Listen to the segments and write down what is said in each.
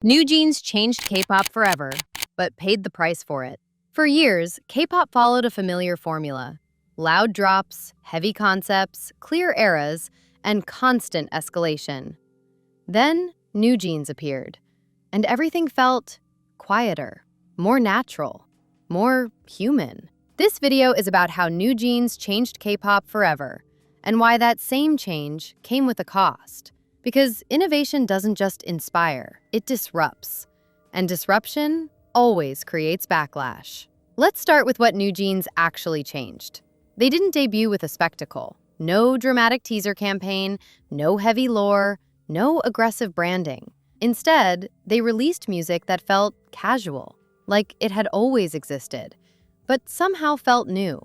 NewJeans changed K-pop forever, but paid the price for it. For years, K-pop followed a familiar formula: loud drops, heavy concepts, clear eras, and constant escalation. Then, NewJeans appeared, and everything felt quieter, more natural, more human. This video is about how NewJeans changed K-pop forever, and why that same change came with a cost. Because innovation doesn't just inspire, it disrupts. And disruption always creates backlash. Let's start with what NewJeans actually changed. They didn't debut with a spectacle. No dramatic teaser campaign, no heavy lore, no aggressive branding. Instead, they released music that felt casual, like it had always existed, but somehow felt new.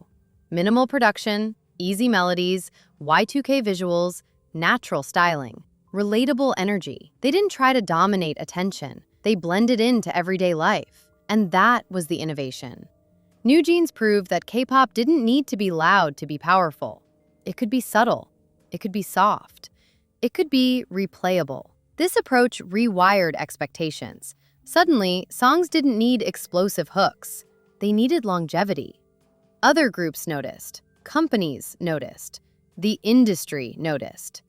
Minimal production, easy melodies, Y2K visuals, natural styling. Relatable energy. They didn't try to dominate attention. They blended into everyday life. And that was the innovation. NewJeans proved that K-pop didn't need to be loud to be powerful. It could be subtle. It could be soft. It could be replayable. This approach rewired expectations. Suddenly, songs didn't need explosive hooks. They needed longevity. Other groups noticed. Companies noticed. The industry noticed.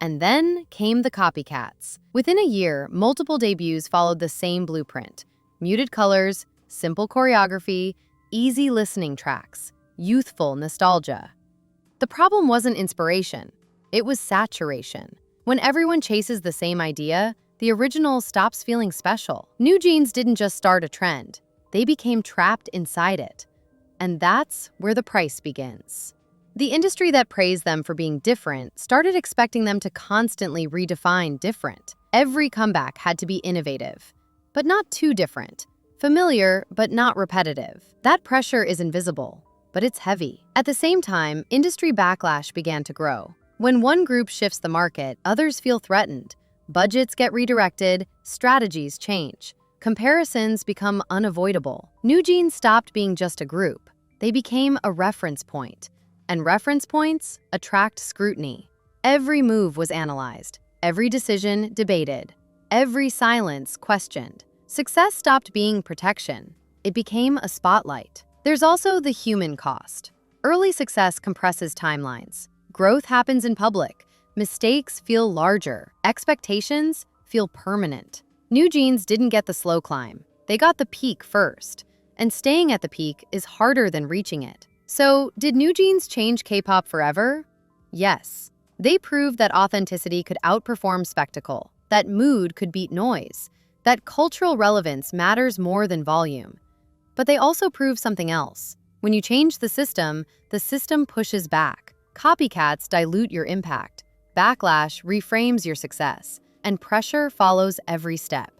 And then came the copycats. Within a year, multiple debuts followed the same blueprint: muted colors, simple choreography, easy listening tracks, youthful nostalgia. The problem wasn't inspiration, it was saturation. When everyone chases the same idea, the original stops feeling special. NewJeans didn't just start a trend, they became trapped inside it. And that's where the price begins. The industry that praised them for being different started expecting them to constantly redefine different. Every comeback had to be innovative, but not too different. Familiar, but not repetitive. That pressure is invisible, but it's heavy. At the same time, industry backlash began to grow. When one group shifts the market, others feel threatened. Budgets get redirected, strategies change. Comparisons become unavoidable. NewJeans stopped being just a group. They became a reference point. And reference points attract scrutiny. Every move was analyzed, every decision debated, every silence questioned. Success stopped being protection. It became a spotlight. There's also the human cost. Early success compresses timelines. Growth happens in public. Mistakes feel larger. Expectations feel permanent. NewJeans didn't get the slow climb. They got the peak first. And staying at the peak is harder than reaching it. So, did NewJeans change K-pop forever? Yes. They proved that authenticity could outperform spectacle, that mood could beat noise, that cultural relevance matters more than volume. But they also proved something else. When you change the system pushes back. Copycats dilute your impact. Backlash reframes your success, and pressure follows every step.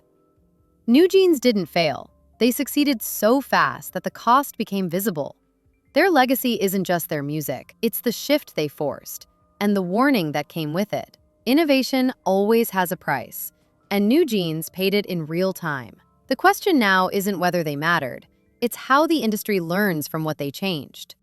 NewJeans didn't fail. They succeeded so fast that the cost became visible. Their legacy isn't just their music, it's the shift they forced, and the warning that came with it. Innovation always has a price, and NewJeans paid it in real time. The question now isn't whether they mattered, it's how the industry learns from what they changed.